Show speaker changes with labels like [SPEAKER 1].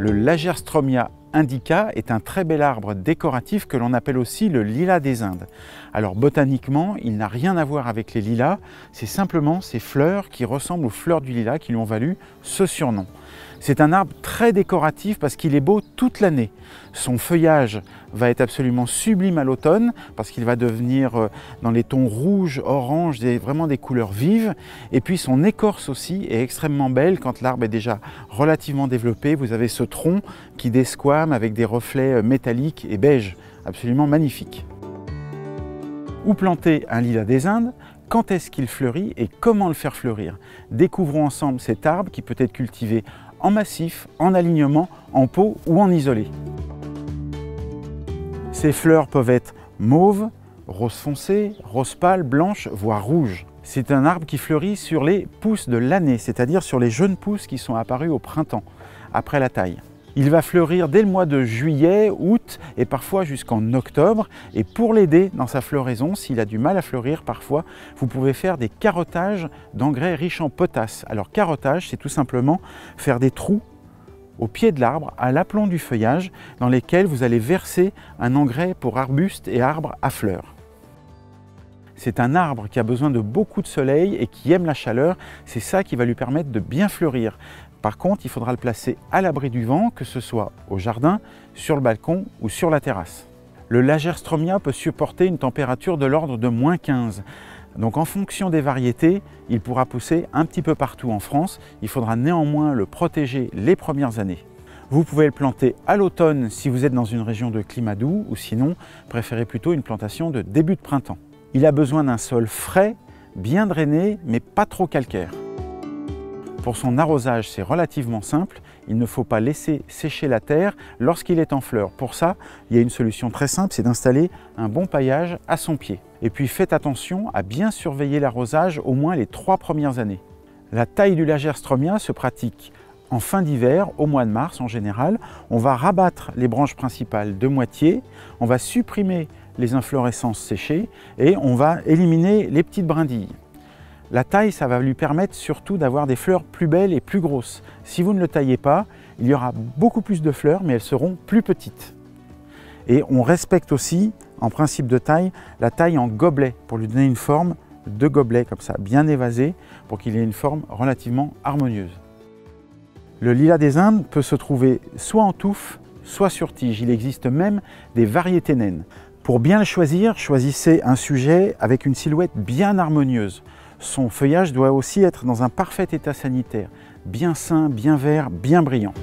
[SPEAKER 1] Le Lagerstromia indica est un très bel arbre décoratif que l'on appelle aussi le lilas des Indes. Alors botaniquement, il n'a rien à voir avec les lilas, c'est simplement ces fleurs qui ressemblent aux fleurs du lilas qui lui ont valu ce surnom. C'est un arbre très décoratif parce qu'il est beau toute l'année. Son feuillage va être absolument sublime à l'automne parce qu'il va devenir dans les tons rouges, orange, vraiment des couleurs vives. Et puis son écorce aussi est extrêmement belle quand l'arbre est déjà relativement développé. Vous avez ce tronc qui desquame avec des reflets métalliques et beige, absolument magnifique. Où planter un lilas des Indes? Quand est-ce qu'il fleurit et comment le faire fleurir? Découvrons ensemble cet arbre qui peut être cultivé en massif, en alignement, en pot ou en isolé. Ces fleurs peuvent être mauves, rose foncé, rose pâle, blanche, voire rouge. C'est un arbre qui fleurit sur les pousses de l'année, c'est-à-dire sur les jeunes pousses qui sont apparues au printemps, après la taille. Il va fleurir dès le mois de juillet, août et parfois jusqu'en octobre. Et pour l'aider dans sa floraison, s'il a du mal à fleurir parfois, vous pouvez faire des carottages d'engrais riches en potasse. Alors carottage, c'est tout simplement faire des trous au pied de l'arbre, à l'aplomb du feuillage, dans lesquels vous allez verser un engrais pour arbustes et arbres à fleurs. C'est un arbre qui a besoin de beaucoup de soleil et qui aime la chaleur. C'est ça qui va lui permettre de bien fleurir. Par contre, il faudra le placer à l'abri du vent, que ce soit au jardin, sur le balcon ou sur la terrasse. Le Lagerstromia peut supporter une température de l'ordre de -15. Donc en fonction des variétés, il pourra pousser un petit peu partout en France. Il faudra néanmoins le protéger les premières années. Vous pouvez le planter à l'automne si vous êtes dans une région de climat doux ou sinon, préférez plutôt une plantation de début de printemps. Il a besoin d'un sol frais, bien drainé, mais pas trop calcaire. Pour son arrosage, c'est relativement simple. Il ne faut pas laisser sécher la terre lorsqu'il est en fleurs. Pour ça, il y a une solution très simple, c'est d'installer un bon paillage à son pied. Et puis faites attention à bien surveiller l'arrosage au moins les 3 premières années. La taille du Lagerstromia se pratique en fin d'hiver, au mois de mars en général. On va rabattre les branches principales de moitié, on va supprimer les inflorescences séchées et on va éliminer les petites brindilles. La taille, ça va lui permettre surtout d'avoir des fleurs plus belles et plus grosses. Si vous ne le taillez pas, il y aura beaucoup plus de fleurs, mais elles seront plus petites. Et on respecte aussi, en principe de taille, la taille en gobelet, pour lui donner une forme de gobelet, comme ça, bien évasé, pour qu'il ait une forme relativement harmonieuse. Le lilas des Indes peut se trouver soit en touffe, soit sur tige. Il existe même des variétés naines. Pour bien le choisir, choisissez un sujet avec une silhouette bien harmonieuse. Son feuillage doit aussi être dans un parfait état sanitaire, bien sain, bien vert, bien brillant.